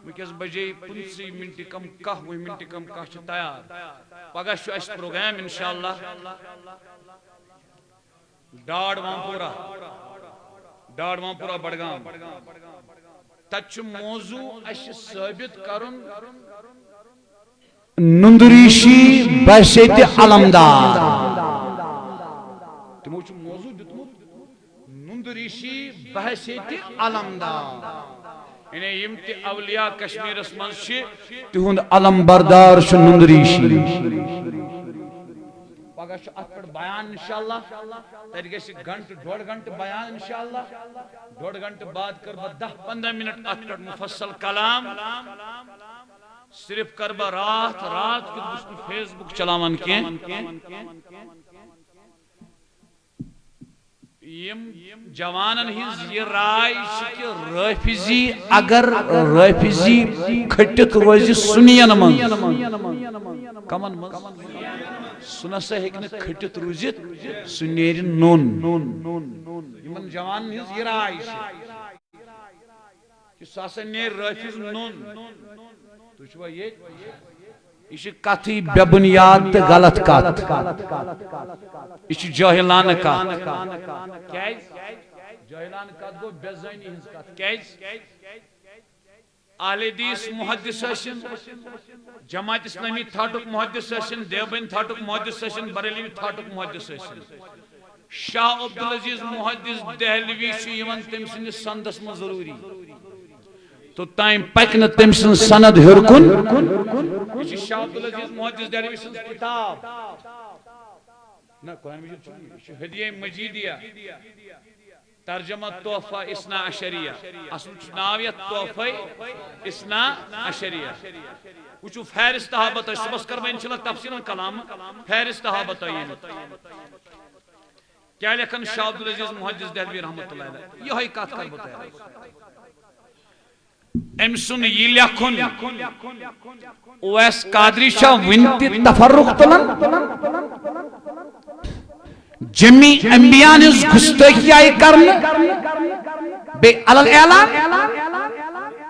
ونکس بجے 15 منٹ کم 10 منٹ کم تیار پگہ اس پروگرام انشاءاللہ ڈاڑ وامپورہ بڈگام تت موضوع اس ثابت کرن نندریشی بحثیت علمدار تمو موضوع دتمت نندریشی بحثیت علمدار یعنی یم تی اولیاء کشمیرس من تہند علم بردار نندریشی پگہ ات پہ بیان انشاءاللہ تر گژھِ گھنٹہ 1.5 گھنٹہ بیان انشاءاللہ 1.5 گھنٹہ بعد کر بہ 10-15 منٹ ات پہ مفصل کلام صرف کر بہ رات کی فیس بک چلاوان کی جوانن ہز یہ رائے کہ رافضی اگر رافضی کھٹت روز سنین من کمن من سنسا ہیکن کھٹت روزت سنیر نون یمن جوانن ہز یہ رائے کہ ساسا نیر رافض نون تو چھوا یہ کتھی بے بنیاد غلط کت یہ جاہلانہ کت جاہلانہ کت گو بے زانی ہز کت اہل حدیث محدث ٲسِن جماعت اسلامی تھاٹُک محدث ٲسِن دیوبند تھاٹُک محدث ٲسِن بریلوی تھاٹُک محدث ٲسِن شاہ عبدالعزیز محدث دہلوی چھُ یِوان تٔمۍ سٕنٛدِس سندس منٛز ضروٗری توتائیں پکن تم سن سند ہرکن یہ شاہ عبدالعزیز محدث دہلوی سن کتاب نہ قرآن مجید چھو ہدیہ مجیدیہ ترجمہ تحفہ اثنا عشریہ اصل ناویت تحفہ اثنا عشریہ وچو فہرست صحابت ہے صبح کر میں انشاءاللہ تفصیل کلام فہرست صحابت ہے کیا لکھن شاہ عبدالعزیز محدث دہلوی رحمت اللہ علیہ یہ کات کر بتایا ام سن یہ لکھن اویس قادری شاہ ونتی تفرق تلن جمی انبیاء نز گستاخی آئی کرن بے علل اعلان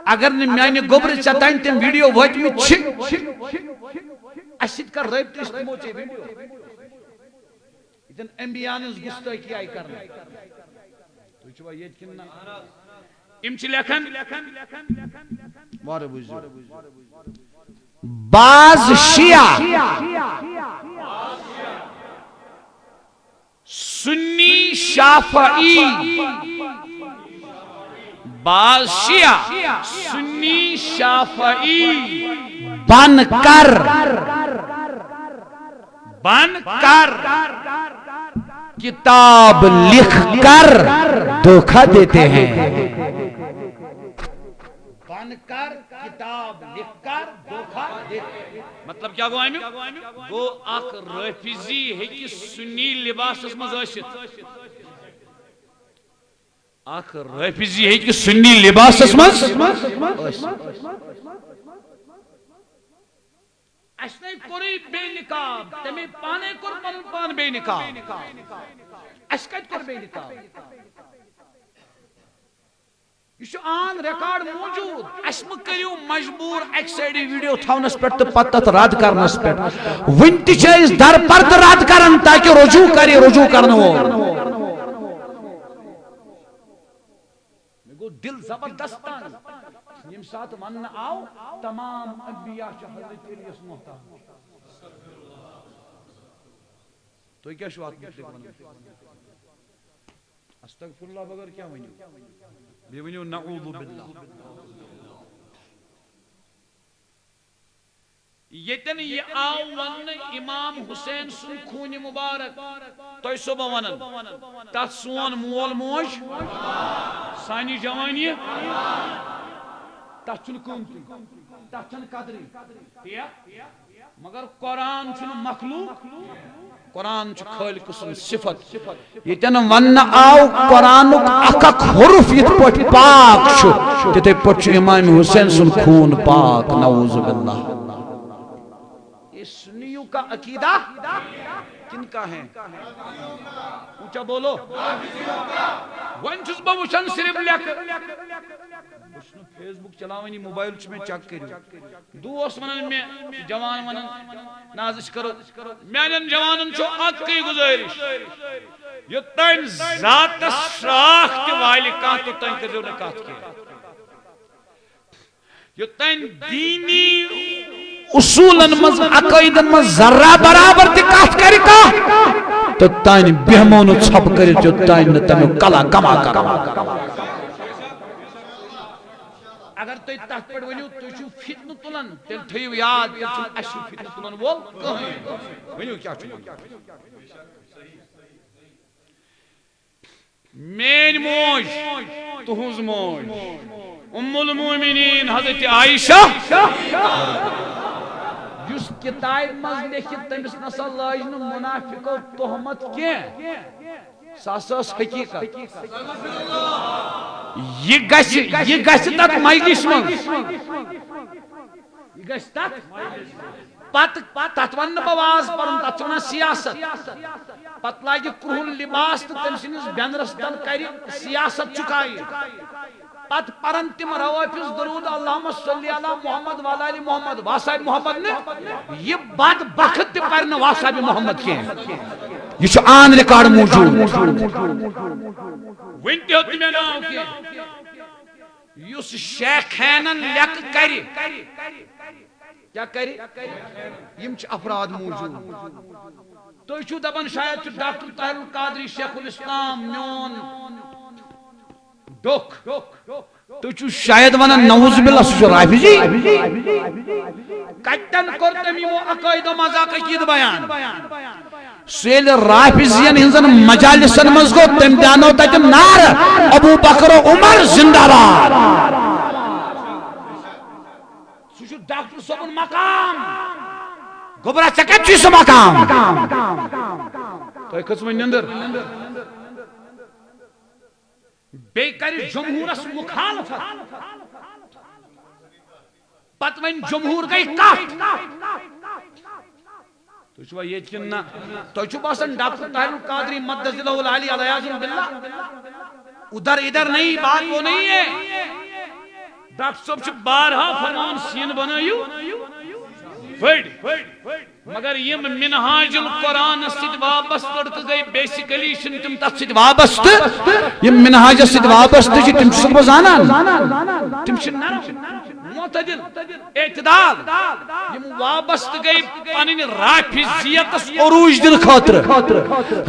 اگر نے میانی گوبر چتائن تم ویڈیو وچ میں چھ اسید کر ریب تیس تموچے ویڈیو اتن انبیاء نز گستاخی آئی کرن تو چھوا یہ کننا امچ لکھن وارے بوزی بعض شیعہ سنی شافعی بعض شیعہ سنی شافعی بن کر کتاب لکھ کر دھوکہ دیتے ہیں بن کر کتاب لکھ کر دھوکہ دیتے ہیں مطلب کیا گو آئیمی گو اخ رافضی ہے کہ سنی لباس اس مزاشت اخ رافضی ہے کہ سنی لباس اس اسنے کوری بے نکاب تمہیں پانے کر پان بے نکاب اسکت کر بے نکاب یہ آن ریکارڈ موجود اسم کریو مجبور ایک سائڈی ویڈیو تھاونس پر تو پتت رد کرنس پر ونتی چیز در پرد رد کرن تاکہ رجوع کری رجوع کرنا ہو گو دل زبردستان یم ساتھ من آو تمام انبیاء حضرت علیہ محترم تو کیا شو آتمت استغفر اللہ بغیر کیا ونیو بے ونیو نعوذ باللہ یتن یہ آو ون امام حسین سن خون مبارک تو صبح ونن تات سون مول موج سانی جوانی تات چن قیمتی تات چن قدری مگر قرآن چن مخلوق قرآن چھ خالق سن صفت یتن ون آو قرآن اک حرف یت پٹ پاک چھ تتے پٹ امام حسین سن خون پاک نعوذ باللہ یہ سنیوں کا عقیدہ کن کا ہے اونچا بولو ون چھس بہ وچھن صرف لکھ وچھن فیس بک چلاونی موبائل چھ میں چیک کریو دوست ونن میں جوان ونن نازش کرو میانن جوانن چھو اکی گزارش یوتن ذات شاخ تہ والی کانٛہہ توٚتام کٔرزیو نہٕ کتھ کینٛہہ یوتن دینی اصولن مز عقائدن مز ذرہ برابر تہ کتھ کر کانٛہہ توٚتام بیہمو نہٕ ژھۄپہٕ کٔرِتھ یوتام نہٕ تمیُک کلا گما کرو اگر تُہۍ تتھ پٮ۪ٹھ ؤنِو تُہۍ چھِو فتنہٕ تُلان تیٚلہِ تھٲیِو یاد تیٚلہِ چھُنہٕ اَسہِ فتنہٕ تُلن وول کٕہٕنۍ ؤنِو کیٛاہ چھُ میٛٲنۍ موج تُہٕنٛز موج ام المومنین حضرت عائشہ یس کتاب مز لیکھت تمس نسا لاج نہ منافقو تہمت کینٛہہ سا ٲس حقیقت یہ گژھِ تتھ مجلس منٛز یہ گژھِ تتھ تتھ ون بہ واز پرن تتھ چھ ونان سیاست پتہٕ لاگہِ کرٛہُن لباس تہٕ تٔمۍ سٕنٛدِس بینرس تل کرِ سیاست چُکایہِ پت پرن تم روافظ درود اللہم صلی علی محمد والا علی محمد واساب محمد نے یہ بد بخت پرن واساب محمد کے یہ چھو آن ریکارڈ موجود ونتی ہوتی میں ناؤ کے یس شیخینن لیک کری کیا کری یم چھ افراد موجود تو چھو دبن شاید چھو ڈاکٹر طاہر القادری شیخ الاسلام میون ڈوک تو چھو شاید ونن نعوذ باللہ سو رافضی کتن کر تمی وہ عقائد و مذاق عقید بیان سیل رافضین ہنزن مجالسن مزگو تم دانو تجم نار ابو بکر و عمر زندہ باد سو چھو ڈاکٹر صاحب مقام گبرہ چکت چیز مقام تو ایک قسم نندر بے کری جمہورس مخالفت پت وین جمہور گئی کٹ تو چھو یہ کننا تو چھو باسن ڈاکٹر طاہر القادری مدد اللہ العالی علیہ باللہ ادھر نہیں بات وہ نہیں ہے ڈاکٹر صاحب چھو بارہا فرمان سین بنائیو مگر یہ منہاج القرآن سید وابست لڑک گئی بیسیکلی شنتم تت سید وابست یہ منہاج سید وابست جی تم چھو بزانا تم چھو معتدل اعتدال یہ وابست گئی پانین رافضیت عروج دن خاطر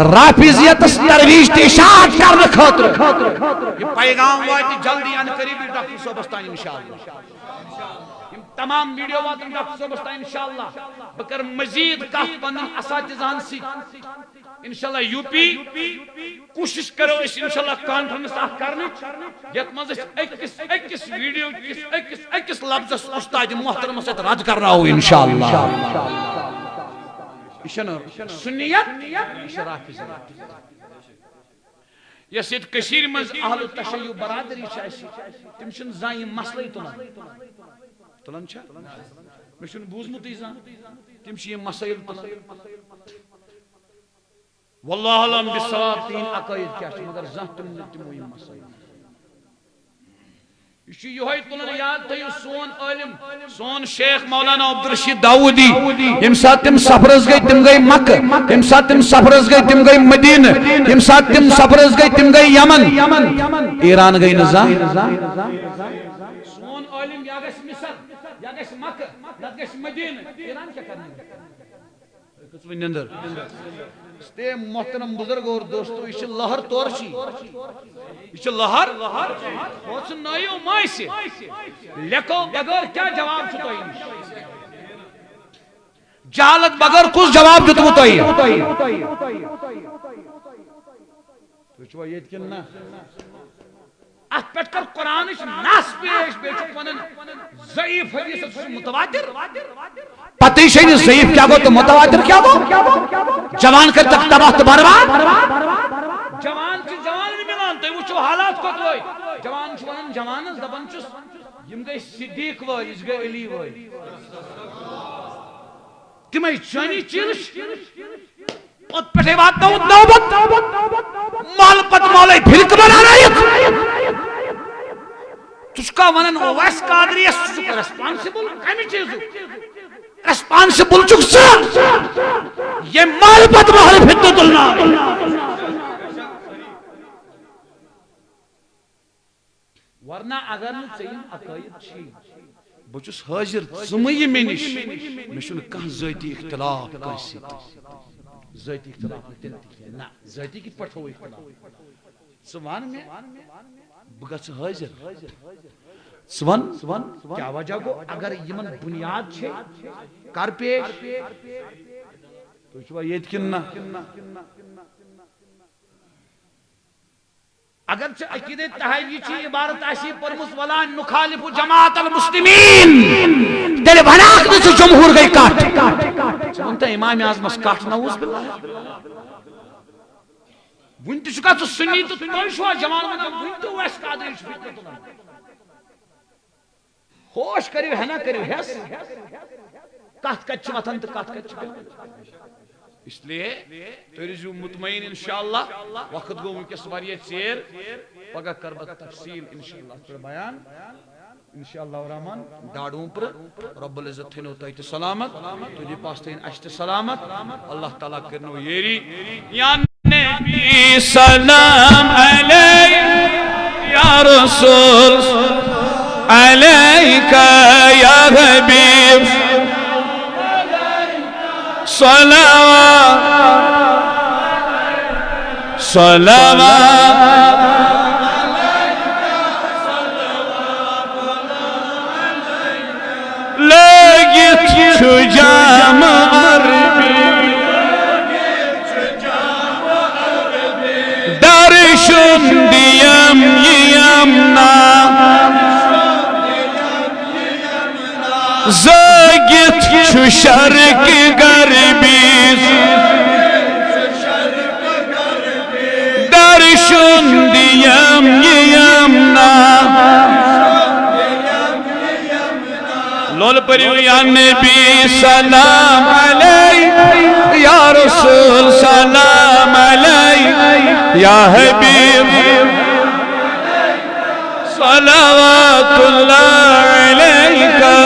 رافضیت ترویج تشاعت کرنے خاطر یہ پیغام واتی جلدی آنے قریبی ڈاکٹر صوبستان انشاءاللہ تمام ویڈیو واتن ڈاکٹر صوبستان انشاءاللہ بکر مزید کافت پندن اساتذان سی انشاءاللہ یو پی کوشش کرو اس انشاءاللہ کانفرنس آخ کرنے یت مزش ایکس ویڈیو ایکس لفظ استاد محترم سے رد کر رہا ہو انشاءاللہ سنیت شرافی یس یت کشیر مز اہل التشیع برادری چاہیے تمشن زائم مسئلہ تلان تلان چھا مشن بوزمت ایزان تمشی مسائل تلان واللہ علم بالصواب تین عقائد کیا چھو مگر زہتم نتمو یہ مسائل یہ تلن یاد تھو سون عالم سون شیخ مولانا عبدالرشید داؤدی یم سات تم سفرس گئی تم گئی مکہ یم سات تم سفرس گئی تم گئی مدینہ یم سات تم سفرس گئی تم گئی یمن ایران گئی نزا سون عالم یا گس مصر یا گس مکہ یا گس مدینہ ایران کیا کرنے کچھ نندر استے محترم بزرگ اور دوستو یہ لہر طور چی یہ لہر بہت نائیو مائی سے لیکو بغیر کیا جواب چھتو ہی جہالت بغیر کس جواب جتو تو ہی تو چھو یہ کننا ات پیٹ کر قرآن ناس پیش بیچ ونن ضعیف حدیث متواتر پتہ ہی ضعیف کیا گو تو متواتر کیا گو جوان کر تک تباہ تو برباد جوان کی جوان نہیں ملان تو وہ حالات کو تو جوان چھ ونن جوان دبن چھ یم گئی صدیق وای اس گئی علی وای تمے چانی چیلش ات پٹے بات نوبت مال پت مولے بھلک بنا رہی تجھ کا ونن اویس قادری اس کو ریسپانسبل کمی چیز ریسپانسبل چک سا یہ مال پت مولے فتنہ تلنا ورنہ اگر نہ چین عقائد چھی بچس حاضر زمئی میں نش مشن کان ذاتی اختلاف کانسی ذاتی اختلاف نہ ذاتی کی پٹھو اختلاف سوان میں بگس حاضر سوان کیا وجہ کو اگر یمن بنیاد چھے کر پیش تو چھوا یہ کننا اگرچہ عقیدہ تحاوی چی عبارت ایسی پرمس ولا نخالف جماعت المسلمین دل بھناک میں سے جمہور گئی کاٹ سنتا امام اعظم اس کاٹ نوز باللہ ونتی چکا تو سنی تو شوا جوان منا ونتی ویس قادری شفیت ہوش کریو ہے نا کریو ہے کات کچ وطن تو کات کچ اس لیے تو رجوع مطمئن انشاءاللہ وقت گو منکس واریہ چیر پگہ کربت تفصیل انشاءاللہ پر بیان انشاءاللہ الرحمن ڈاڑوں پر رب العزت تھنو تایت سلامت تجھے پاستین اشت سلامت اللہ تعالیٰ کرنو یری یا نبی سلام علیہ یا رسول علیکہ یا حبیب صلوات لگت چھو جام عربی درشن دیم یمنا زاگت چھو شرک غربی درشن دیم یمنا لول پریو یا نبی سلام علیہ یا رسول سلام علیہ یا حبیب صلوات اللہ علیکہ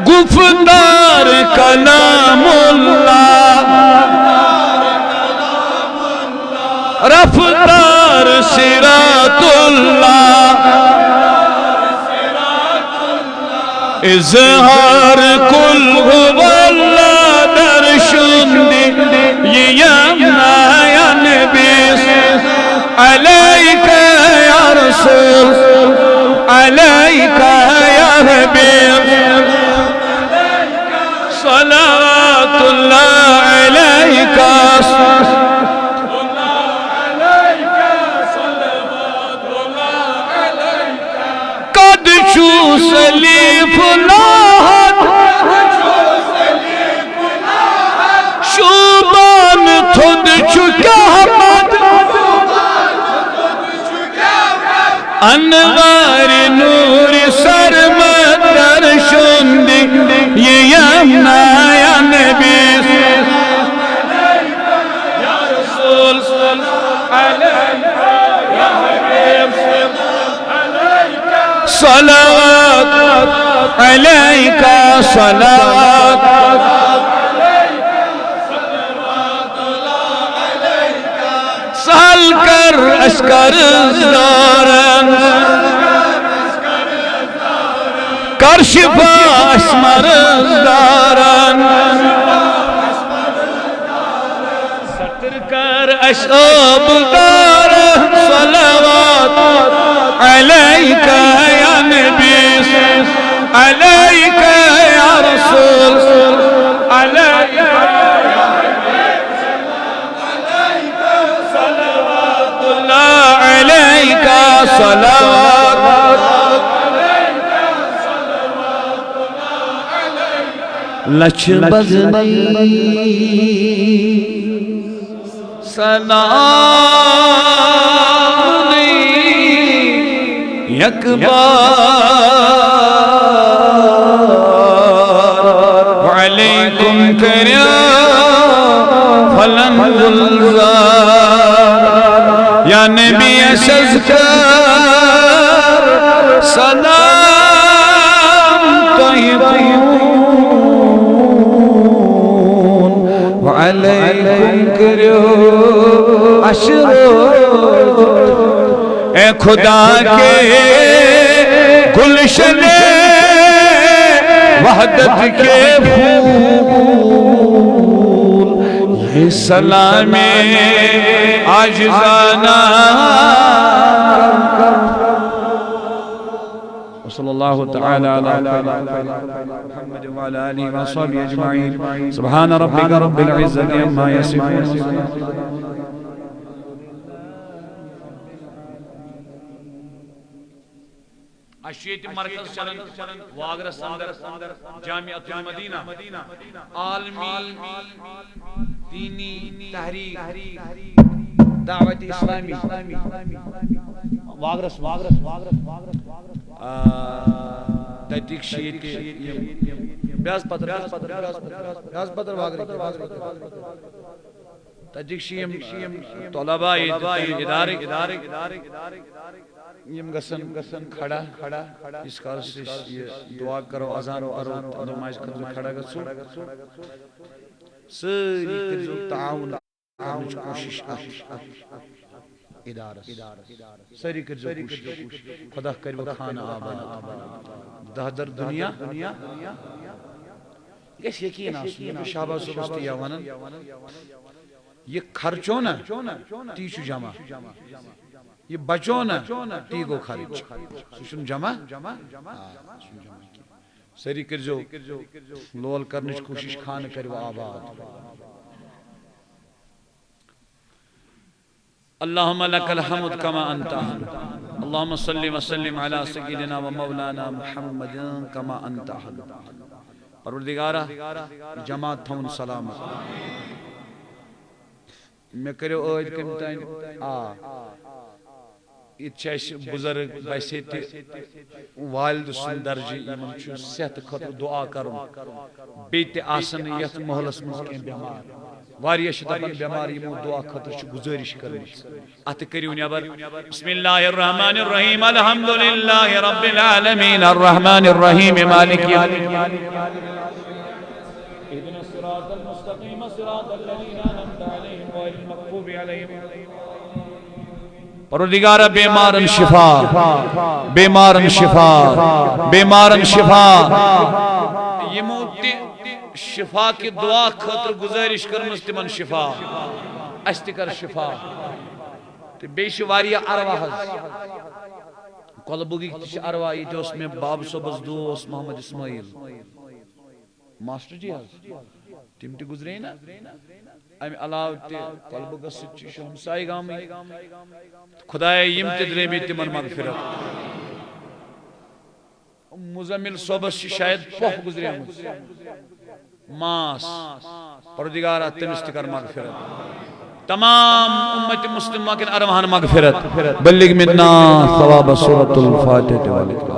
گفتار کلام اللہ رفتار صراط اللہ اظہار کل هو اللہ درشن دی یمنا یا نبی علیکہ یا رسول علیکہ یا حبیب صلوات اللہ علیکہ قد چو سلیف لاحت شوبان تھد چکا حمد انوار نور سرمد درشن دی یمنا یا نبی صلوات علیکہ صلوات سہل کر اشکر دارن کر شفا اشمر دارن ستر کر اشعب دارن صلوات علیکہ یا نبی علیکہ یا رسول علیکہ علیکہ صلوات لچ بزنی سلام یک بار وعلیکم کریا فلن گلزار یا نبی شذکر سلام طیبون وعلیکم کریا اشرو اے خدا کے گلشن وحدت کے پھول یہ سلام عاجزانہ صلی اللہ تعالی علی محمد وعلی آلہ وصحبہ اجمعین سبحان ربک رب العزت عما یصفون اشیت مرکز چلن واگر سندر جامعۃ المدینہ عالمی دینی تحریک دعوت اسلامی واگرس تتک شیت بیاز پتر تتک شیم طلباء ادارک یم گسن کھڑا اس کال سے دعا کرو اذان کرو نماز کرو کھڑا گسو سری کرزو تعاون کرنچ کوشش ادارہ سری کرزو کوشش خدا کرو خانہ آباد دہدر دنیا اس یقین آسو شہباز سبستی یوانن یہ خرچو نا تیچو جمع یہ بچو نا تیگو خرچ سوشن جمع سری کرزو لول کرنچ کوشش خان کرو آباد اللہم لک الحمد کما انت اللہم صلی وسلم علی سیدنا و مولانا محمد کما انت پروردگارہ جماعت تھون سلامت میں کرو آج کمتائن اتچاش بزرگ بیسیت والد سن درجی یمن چھو صحت خطر دعا کرن بیت آسن یت محلس مسکین بیمار واریا شدبن بیمار یمن دعا خطر چھو گزارش کرن ات کریون یابر بسم اللہ الرحمن الرحیم الحمدللہ رب العالمین الرحمن الرحیم مالک یوم اهدنا الصراط المستقیم صراط الذین انعمت علیہم غیر المغضوب علیہم پروردگارہ بیمارن شفا بیمارن شفا بیمارن شفا یہ موتی شفا کی دعا خطر گزارش کرمز تمن شفا استکر شفا بیش واریا ارواح قلبوگی کتش ارواح یہ اس میں باب صبز دوست محمد اسماعیل ماسٹر جی حض تم تی گزرے نا امی علاو تی قلبوگا سچی ہمسائی گامی خدای یم تدرے میں تمن مغفرت مزمل صبح شاید پوہ گزرے ماس پردگارہ تمستکر مغفرت تمام امت مسلمہ کے ارواحان مغفرت بلغ مننا ثواب سورة الفاتحة